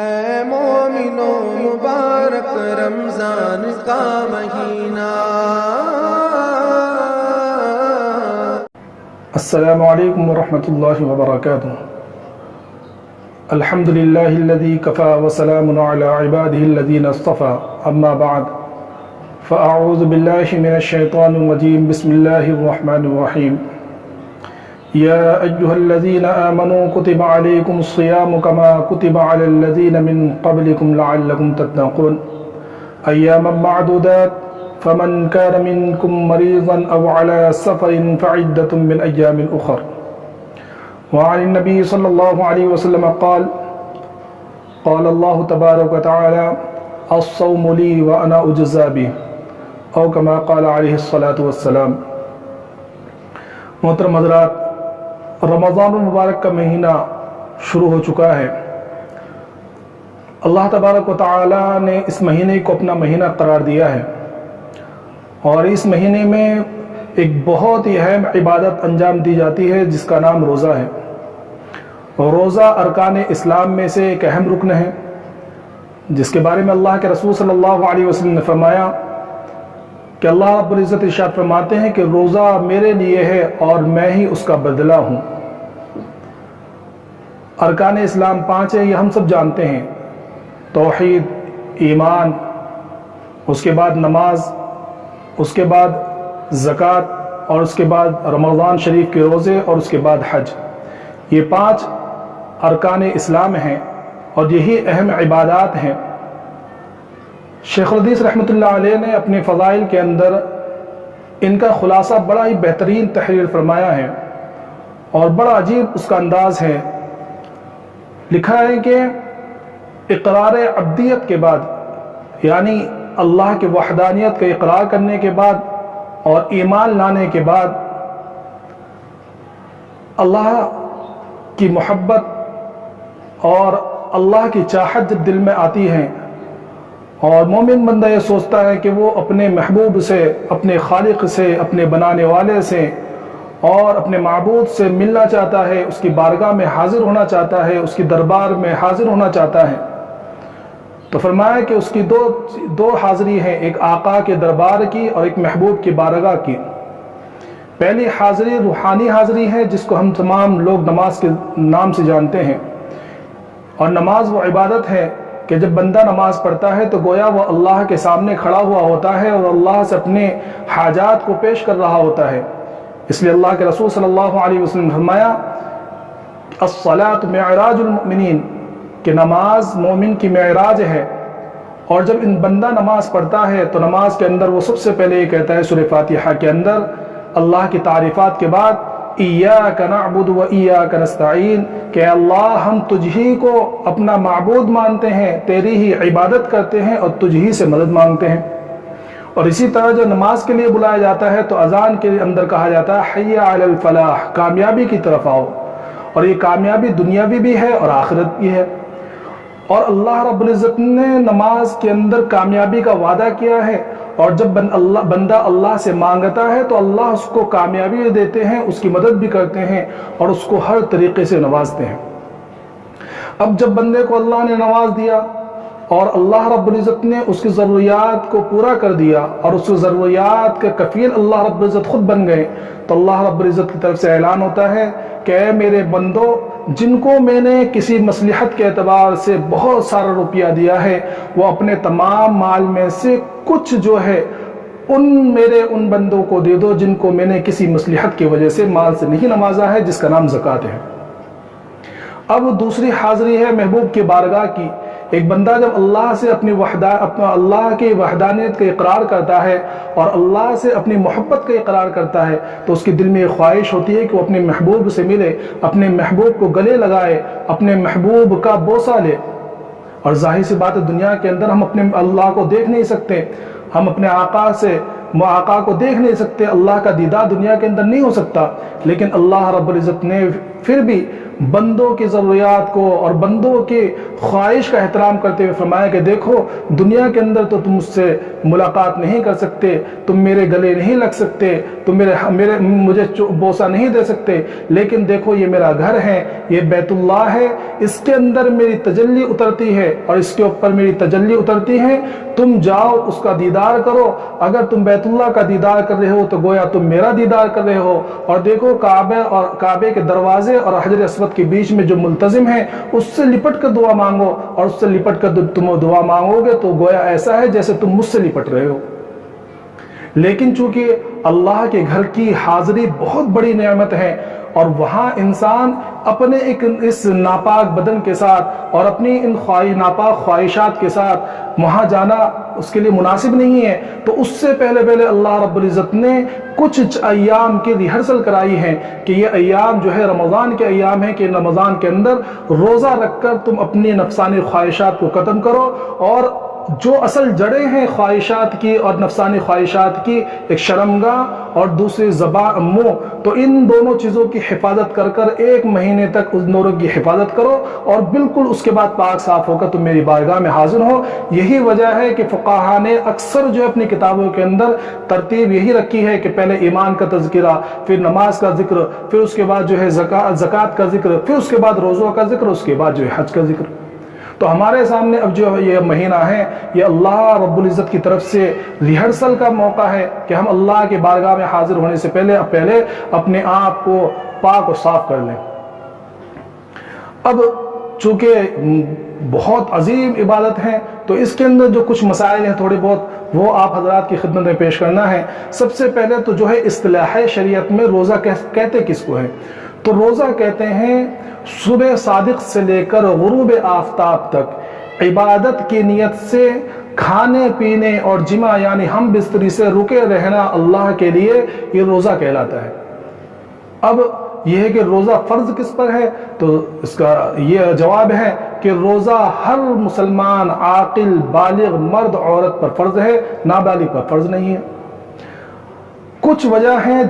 اے مومنو مبارک رمضان کا مہینہ۔ السلام علیکم ورحمۃ اللہ وبرکاتہ۔ الحمد للہ الذی کفا وسلام علی عباده الذین اصطفى، اما بعد فاعوذ باللہ من الشیطان الرجیم، بسم اللہ الرحمن الرحیم۔ یا ایہا الذین آمنوا کتب علیکم الصیام کما کتب علی الذین من قبلکم لعلکم تتقون، ایاما معدودات، فمن كان منكم مريضا أو على سفر فعدة من أيام أخر۔ وعن النبي صلى الله عليه وسلم قال الله تبارك وتعالى الصوم لي وأنا أجزى به، أو كما قال عليه الصلاة والسلام۔ محترم حضرات، رمضان المبارک کا مہینہ شروع ہو چکا ہے۔ اللہ تبارک و تعالی نے اس مہینے کو اپنا مہینہ قرار دیا ہے، اور اس مہینے میں ایک بہت ہی اہم عبادت انجام دی جاتی ہے جس کا نام روزہ ہے۔ روزہ ارکان اسلام میں سے ایک اہم رکن ہے، جس کے بارے میں اللہ کے رسول صلی اللہ علیہ وسلم نے فرمایا کہ اللہ رب العزت ارشاد فرماتے ہیں کہ روزہ میرے لیے ہے اور میں ہی اس کا بدلہ ہوں۔ ارکان اسلام 5 ہیں، یہ ہم سب جانتے ہیں: توحید، ایمان، اس کے بعد نماز، اس کے بعد زکوٰۃ، اور اس کے بعد رمضان شریف کے روزے، اور اس کے بعد حج۔ یہ 5 ارکان اسلام ہیں اور یہی اہم عبادات ہیں۔ شیخ الحدیث رحمۃ اللہ علیہ نے اپنے فضائل کے اندر ان کا خلاصہ بڑا ہی بہترین تحریر فرمایا ہے، اور بڑا عجیب اس کا انداز ہے۔ لکھا ہے کہ اقرار عبدیت کے بعد، یعنی اللہ کے وحدانیت کا اقرار کرنے کے بعد اور ایمان لانے کے بعد، اللہ کی محبت اور اللہ کی چاہت جب دل میں آتی ہے، اور مومن بندہ یہ سوچتا ہے کہ وہ اپنے محبوب سے، اپنے خالق سے، اپنے بنانے والے سے اور اپنے معبود سے ملنا چاہتا ہے، اس کی بارگاہ میں حاضر ہونا چاہتا ہے، اس کی دربار میں حاضر ہونا چاہتا ہے، تو فرمایا کہ اس کی دو حاضری ہیں، ایک آقا کے دربار کی اور ایک محبوب کی بارگاہ کی۔ پہلی حاضری روحانی حاضری ہے، جس کو ہم تمام لوگ نماز کے نام سے جانتے ہیں، اور نماز وہ عبادت ہے کہ جب بندہ نماز پڑھتا ہے تو گویا وہ اللہ کے سامنے کھڑا ہوا ہوتا ہے اور اللہ سے اپنے حاجات کو پیش کر رہا ہوتا ہے۔ اس لیے اللہ کے رسول صلی اللہ علیہ وسلم نے فرمایا الصلاۃ معراج المؤمنین، کہ نماز مومن کی معراج ہے۔ اور جب بندہ نماز پڑھتا ہے تو نماز کے اندر وہ سب سے پہلے یہ کہتا ہے سورہ فاتحہ کے اندر اللہ کی تعریفات کے بعد ایاک نعبد و ایاک نستعین، کہ اللہ ہم تجھ ہی کو اپنا معبود مانتے ہیں، تیری ہی عبادت کرتے ہیں اور تجھ ہی سے مدد مانگتے ہیں۔ اور اسی طرح جو نماز کے لیے بلایا جاتا ہے تو اذان کے اندر کہا جاتا ہے حی علی الفلاح، کامیابی کی طرف آؤ، اور یہ کامیابی دنیاوی بھی ہے اور آخرت بھی ہے۔ اور اللہ رب العزت نے نماز کے اندر کامیابی کا وعدہ کیا ہے، اور جب بندہ اللہ سے مانگتا ہے تو اللہ اس کو کامیابی دیتے ہیں، اس کی مدد بھی کرتے ہیں اور اس کو ہر طریقے سے نوازتے ہیں۔ اب جب بندے کو اللہ نے نواز دیا اور اللہ رب العزت نے اس کی ضروریات کو پورا کر دیا اور اس کی ضروریات کے کفیل اللہ رب العزت خود بن گئے، تو اللہ رب العزت کی طرف سے اعلان ہوتا ہے کہ اے میرے بندو، جن کو میں نے کسی مصلحت کے اعتبار سے بہت سارا روپیہ دیا ہے، وہ اپنے تمام مال میں سے کچھ جو ہے ان بندوں کو دے دو جن کو میں نے کسی مصلحت کی وجہ سے مال سے نہیں نوازا ہے، جس کا نام زکوٰۃ ہے۔ اب دوسری حاضری ہے محبوب کی بارگاہ کی۔ ایک بندہ جب اللہ سے اللہ کی وحدانیت کا اقرار کرتا ہے اور اللہ سے اپنی محبت کا اقرار کرتا ہے تو اس کے دل میں یہ خواہش ہوتی ہے کہ وہ اپنے محبوب سے ملے، اپنے محبوب کو گلے لگائے، اپنے محبوب کا بوسہ لے۔ اور ظاہر سی بات ہے، دنیا کے اندر ہم اپنے اللہ کو دیکھ نہیں سکتے، ہم اپنے آقا کو دیکھ نہیں سکتے، اللہ کا دیدار دنیا کے اندر نہیں ہو سکتا، لیکن اللہ رب العزت نے پھر بھی بندوں کی ضروریات کو اور بندوں کی خواہش کا احترام کرتے ہوئے فرمایا کہ دیکھو دنیا کے اندر تو تم مجھ سے ملاقات نہیں کر سکتے، تم میرے گلے نہیں لگ سکتے، تم مجھے بوسہ نہیں دے سکتے، لیکن دیکھو یہ میرا گھر ہے، یہ بیت اللہ ہے، اس کے اندر میری تجلی اترتی ہے اور اس کے اوپر میری تجلی اترتی ہے، تم جاؤ اس کا دیدار کرو، اگر تم بیت اللہ کا دیدار کر رہے ہو تو گویا تم میرا دیدار کر رہے ہو، اور دیکھو کعبے کے دروازے اور حجر اسود کے بیچ میں جو ملتزم ہے اس سے لپٹ کر دعا مانگو، اور اس سے لپٹ کر تم دعا مانگو گے تو گویا ایسا ہے جیسے تم مجھ سے لپٹ رہے ہو۔ لیکن چونکہ اللہ کے گھر کی حاضری بہت بڑی نعمت ہے، اور وہاں انسان اپنے اس ناپاک بدن کے ساتھ اور اپنی ان ناپاک خواہشات کے ساتھ وہاں جانا اس کے لیے مناسب نہیں ہے، تو اس سے پہلے اللہ رب العزت نے کچھ ایام کی ریہرسل کرائی ہے کہ یہ ایام جو ہے رمضان کے ایام ہیں، کہ رمضان کے اندر روزہ رکھ کر تم اپنی نفسانی خواہشات کو ختم کرو، اور جو اصل جڑیں ہیں خواہشات کی اور نفسانی خواہشات کی، ایک شرمگاہ اور دوسری زبان منہ، تو ان دونوں چیزوں کی حفاظت کر ایک مہینے تک اس دونوں کی حفاظت کرو، اور بالکل اس کے بعد پاک صاف ہو کر تم میری بارگاہ میں حاضر ہو۔ یہی وجہ ہے کہ فقہاء نے اکثر جو اپنی کتابوں کے اندر ترتیب یہی رکھی ہے کہ پہلے ایمان کا تذکرہ، پھر نماز کا ذکر، پھر اس کے بعد جو ہے زکوٰۃ کا ذکر، پھر اس کے بعد روزوں کا ذکر، اس کے بعد جو ہے حج کا ذکر۔ تو ہمارے سامنے اب جو یہ مہینہ ہے یہ اللہ رب العزت کی طرف سے ریہرسل کا موقع ہے کہ ہم اللہ کے بارگاہ میں حاضر ہونے سے پہلے اپنے آپ کو پاک و صاف کر لیں۔ اب چونکہ بہت عظیم عبادت ہے تو اس کے اندر جو کچھ مسائل ہیں تھوڑے بہت وہ آپ حضرات کی خدمت میں پیش کرنا ہے۔ سب سے پہلے تو جو ہے اصطلاح شریعت میں روزہ کہتے کس کو ہے؟ تو روزہ کہتے ہیں صبح صادق سے لے کر غروب آفتاب تک عبادت کی نیت سے کھانے پینے اور جماع یعنی ہم بستری سے رکے رہنا اللہ کے لیے، یہ روزہ کہلاتا ہے۔ اب یہ ہے کہ روزہ فرض کس پر ہے؟ تو اس کا یہ جواب ہے کہ روزہ ہر مسلمان عاقل بالغ مرد عورت پر فرض ہے، نابالغ پر فرض نہیں ہے۔ کچھ وجہ ہیں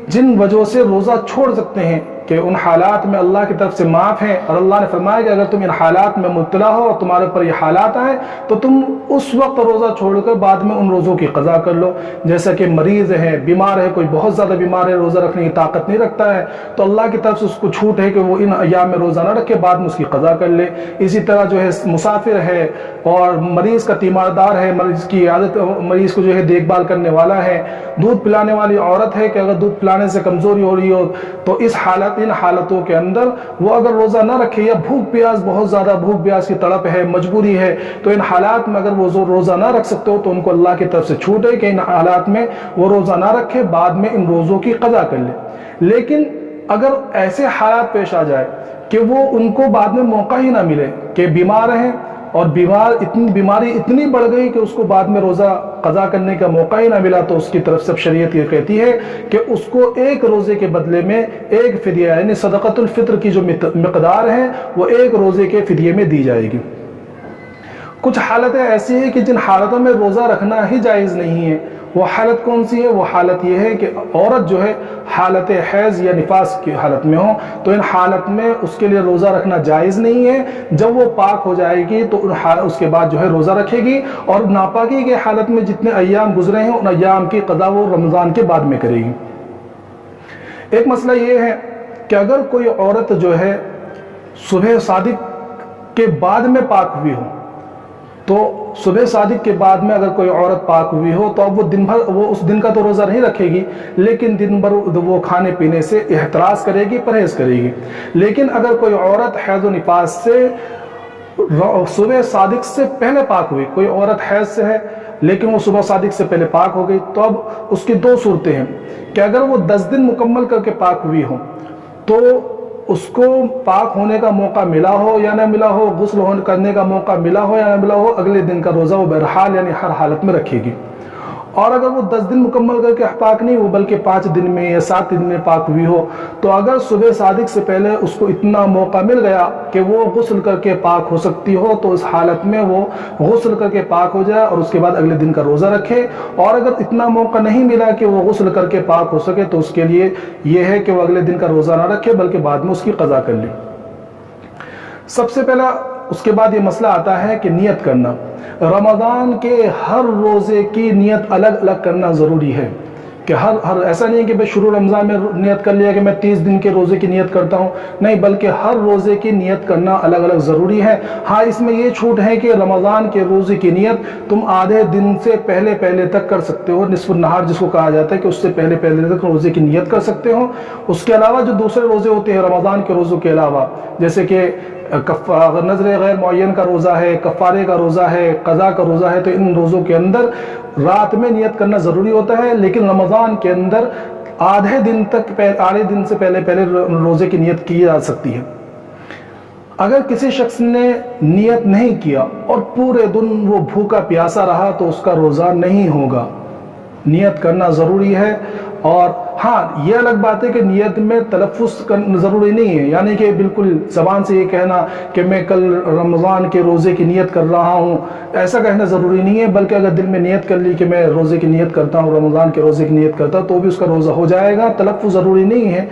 جن وجہوں سے روزہ چھوڑ سکتے ہیں کہ ان حالات میں اللہ کی طرف سے معاف ہیں، اور اللہ نے فرمایا کہ اگر تم ان حالات میں مبتلا ہو اور تمہارے اوپر یہ حالات آئیں تو تم اس وقت روزہ چھوڑ کر بعد میں ان روزوں کی قضا کر لو۔ جیسا کہ مریض ہے، بیمار ہے، کوئی بہت زیادہ بیمار ہے، روزہ رکھنے کی طاقت نہیں رکھتا ہے، تو اللہ کی طرف سے اس کو چھوٹ ہے کہ وہ ان ایام میں روزہ نہ رکھے، بعد میں اس کی قضا کر لے۔ اسی طرح جو ہے مسافر ہے اور مریض کا تیماردار ہے، مریض کی عادت، مریض کو جو ہے دیکھ بھال کرنے والا ہے، دودھ پلانے والی عورت ہے کہ اگر دودھ پلانے سے کمزوری ہو رہی ہو تو ان حالتوں کے اندر وہ اگر روزہ نہ رکھے، یا بھوک پیاس بہت زیادہ بھوک پیاس کی تڑپ ہے، مجبوری ہے، تو ان حالات میں اگر وہ روزہ نہ رکھ سکتے ہو تو ان کو اللہ کی طرف سے چھوٹ ہے کہ ان حالات میں وہ روزہ نہ رکھے، بعد میں ان روزوں کی قضا کر لے۔ لیکن اگر ایسے حالات پیش آ جائے کہ وہ ان کو بعد میں موقع ہی نہ ملے کہ بیمار ہیں اور بیماری اتنی بڑھ گئی کہ اس کو بعد میں روزہ قضا کرنے کا موقع ہی نہ ملا، تو اس کی طرف سے شریعت یہ کہتی ہے کہ اس کو ایک روزے کے بدلے میں ایک فدیہ یعنی صدقۃ الفطر کی جو مقدار ہے وہ ایک روزے کے فدیے میں دی جائے گی۔ کچھ حالتیں ایسی ہیں کہ جن حالتوں میں روزہ رکھنا ہی جائز نہیں ہے۔ وہ حالت کون سی ہے؟ وہ حالت یہ ہے کہ عورت جو ہے حالت حیض یا نفاس کی حالت میں ہو، تو ان حالت میں اس کے لیے روزہ رکھنا جائز نہیں ہے۔ جب وہ پاک ہو جائے گی تو اس کے بعد جو ہے روزہ رکھے گی، اور ناپاکی کی حالت میں جتنے ایام گزرے ہیں ان ایام کی قضا وہ رمضان کے بعد میں کرے گی۔ ایک مسئلہ یہ ہے کہ اگر کوئی عورت جو ہے صبح صادق کے بعد میں پاک ہوئی ہو، تو صبح صادق کے بعد میں اگر کوئی عورت پاک ہوئی ہو تو اب وہ دن بھر وہ اس دن کا تو روزہ نہیں رکھے گی، لیکن دن بھر وہ کھانے پینے سے احتراز کرے گی، پرہیز کرے گی۔ لیکن اگر کوئی عورت حیض و نفاس سے صبح صادق سے پہلے پاک ہوئی، کوئی عورت حیض سے ہے لیکن وہ صبح صادق سے پہلے پاک ہو گئی، تو اب اس کی دو صورتیں ہیں کہ اگر وہ 10 دن مکمل کر کے پاک ہوئی ہو تو اس کو پاک ہونے کا موقع ملا ہو یا نہ ملا ہو، غسل کرنے کا موقع ملا ہو یا نہ ملا ہو، اگلے دن کا روزہ وہ بہرحال یعنی ہر حالت میں رکھے گی۔ اور اگر وہ 10 دن مکمل کر کے پاک نہیں ہو بلکہ 5 دن میں یا 7 دن میں پاک ہوئی ہو، تو اگر صبح صادق سے پہلے اس کو اتنا موقع مل گیا کہ وہ غسل کر کے پاک ہو سکتی ہو، تو اس حالت میں وہ غسل کر کے پاک ہو جائے اور اس کے بعد اگلے دن کا روزہ رکھے۔ اور اگر اتنا موقع نہیں ملا کہ وہ غسل کر کے پاک ہو سکے تو اس کے لیے یہ ہے کہ وہ اگلے دن کا روزہ نہ رکھے بلکہ بعد میں اس کی قضا کر لے۔ سب سے پہلا اس کے بعد یہ مسئلہ آتا ہے کہ نیت کرنا۔ رمضان کے ہر روزے کی نیت الگ الگ کرنا ضروری ہے، کہ ہر ایسا نہیں ہے کہ بھئی شروع رمضان میں نیت کر لیا کہ میں 30 دن کے روزے کی نیت کرتا ہوں، نہیں، بلکہ ہر روزے کی نیت کرنا الگ الگ ضروری ہے۔ ہاں، اس میں یہ چھوٹ ہے کہ رمضان کے روزے کی نیت تم آدھے دن سے پہلے تک کر سکتے ہو، نصف النہار جس کو کہا جاتا ہے، کہ اس سے پہلے تک روزے کی نیت کر سکتے ہو۔ اس کے علاوہ جو دوسرے روزے ہوتے ہیں رمضان کے روزوں کے علاوہ، جیسے کہ نظر غیر معین کا روزہ ہے، کفارے کا روزہ ہے، قضا کا روزہ ہے، تو ان روزوں کے اندر رات میں نیت کرنا ضروری ہوتا ہے، لیکن رمضان کے اندر آدھے دن سے پہلے روزے کی نیت کی جا سکتی ہے۔ اگر کسی شخص نے نیت نہیں کیا اور پورے دن وہ بھوکا پیاسا رہا تو اس کا روزہ نہیں ہوگا۔ نیت کرنا ضروری ہے، اور ہاں یہ الگ بات ہے کہ نیت میں تلفظ کرنا ضروری نہیں ہے، یعنی کہ بالکل زبان سے یہ کہنا کہ میں کل رمضان کے روزے کی نیت کر رہا ہوں، ایسا کہنا ضروری نہیں ہے، بلکہ اگر دل میں نیت کر لی کہ میں روزے کی نیت کرتا ہوں، رمضان کے روزے کی نیت کرتا ہوں، تو بھی اس کا روزہ ہو جائے گا، تلفظ ضروری نہیں ہے۔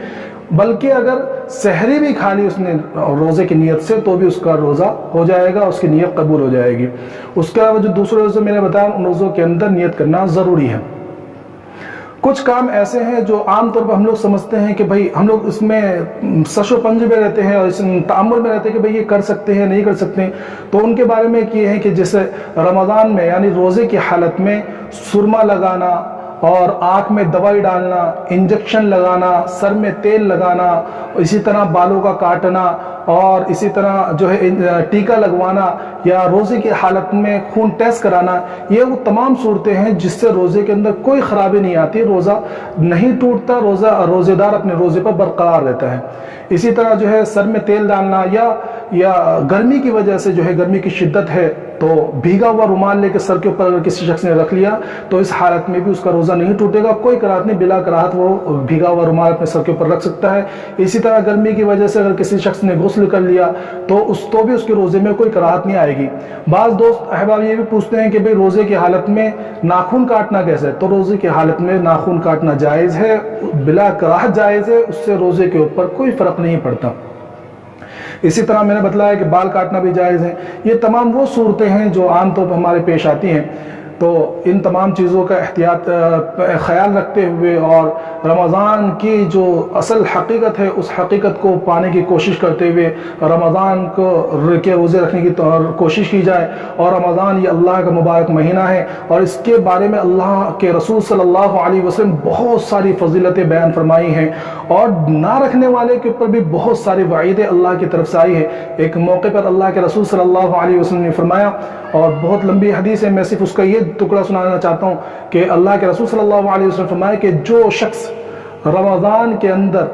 بلکہ اگر سحری بھی کھا لی اس نے روزے کی نیت سے تو بھی اس کا روزہ ہو جائے گا، اس کی نیت قبول ہو جائے گی۔ اس کے علاوہ جو دوسرے روزے میں نے بتایا ان روزوں کے اندر نیت کرنا ضروری ہے۔ کچھ کام ایسے ہیں جو عام طور پر ہم لوگ سمجھتے ہیں کہ بھئی ہم لوگ اس میں سش و پنج میں رہتے ہیں اور اس تعامل میں رہتے ہیں کہ بھئی یہ کر سکتے ہیں نہیں کر سکتے ہیں، تو ان کے بارے میں یہ ہے کہ جیسے رمضان میں یعنی روزے کی حالت میں سرما لگانا اور آنکھ میں دوائی ڈالنا، انجیکشن لگانا، سر میں تیل لگانا، اسی طرح بالوں کا کاٹنا، اور اسی طرح جو ہے ٹیکا لگوانا، یا روزے کی حالت میں خون ٹیسٹ کرانا، یہ وہ تمام صورتیں ہیں جس سے روزے کے اندر کوئی خرابی نہیں آتی، روزہ نہیں ٹوٹتا، روزے دار اپنے روزے پر برقرار رہتا ہے۔ اسی طرح جو ہے سر میں تیل ڈالنا، یا گرمی کی وجہ سے جو ہے گرمی کی شدت ہے تو بھیگا ہوا رومال لے کے سر کے اوپر اگر کسی شخص نے رکھ لیا تو اس حالت میں بھی اس کا روزہ نہیں ٹوٹے گا، کوئی کراہت نہیں، بلا کراہت وہ بھیگا ہوا رومال اپنے سر کے اوپر رکھ سکتا ہے۔ اسی طرح گرمی کی وجہ سے اگر کسی شخص نے غسل کر لیا تو بھی اس کے روزے میں کوئی کراہت نہیں آئے گی۔ بعض دوست احباب یہ بھی پوچھتے ہیں کہ بھئی روزے کی حالت میں ناخن کاٹنا کیسے ہے؟ تو روزے کی حالت میں ناخن کاٹنا جائز ہے، بلا کراہت جائز ہے، اس سے روزے کے اوپر کوئی فرق نہیں پڑتا۔ اسی طرح میں نے بتلایا کہ بال کاٹنا بھی جائز ہے۔ یہ تمام وہ صورتیں ہیں جو عام طور پر ہمارے پیش آتی ہیں، تو ان تمام چیزوں کا خیال رکھتے ہوئے اور رمضان کی جو اصل حقیقت ہے اس حقیقت کو پانے کی کوشش کرتے ہوئے رمضان کے روزے رکھنے کی کوشش کی جائے۔ اور رمضان یہ اللہ کا مبارک مہینہ ہے، اور اس کے بارے میں اللہ کے رسول صلی اللہ علیہ وسلم بہت ساری فضیلتیں بیان فرمائی ہیں، اور نہ رکھنے والے کے اوپر بھی بہت ساری وعیدیں اللہ کی طرف سے آئی ہے۔ ایک موقع پر اللہ کے رسول صلی اللہ علیہ وسلم نے فرمایا، اور بہت لمبی حدیث ہے، میں صرف اس کا یہ ٹکڑا سنانا چاہتا ہوں کہ اللہ کے رسول صلی اللہ علیہ وسلم فرمایا کہ جو شخص رمضان کے اندر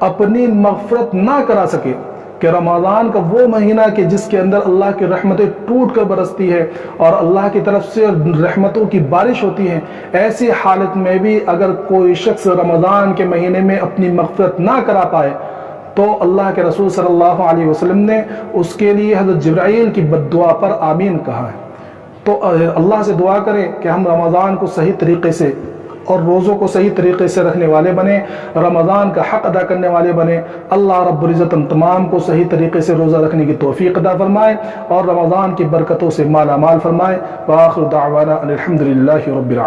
اپنی مغفرت نہ کرا سکے، کہ رمضان کا وہ مہینہ کہ جس کے اندر اللہ کی رحمتیں ٹوٹ کر برستی ہے اور اللہ کی طرف سے رحمتوں کی بارش ہوتی ہے، ایسی حالت میں بھی اگر کوئی شخص رمضان کے مہینے میں اپنی مغفرت نہ کرا پائے تو اللہ کے رسول صلی اللہ علیہ وسلم نے اس کے لیے حضرت جبرائیل کی بد دعا پر آمین کہا ہے۔ تو اللہ سے دعا کریں کہ ہم رمضان کو صحیح طریقے سے اور روزوں کو صحیح طریقے سے رکھنے والے بنیں، رمضان کا حق ادا کرنے والے بنیں۔ اللہ رب العزت ہم تمام کو صحیح طریقے سے روزہ رکھنے کی توفیق عطا فرمائے اور رمضان کی برکتوں سے مالا مال فرمائے۔ وآخر دعوانا ان الحمد للہ رب العالمین۔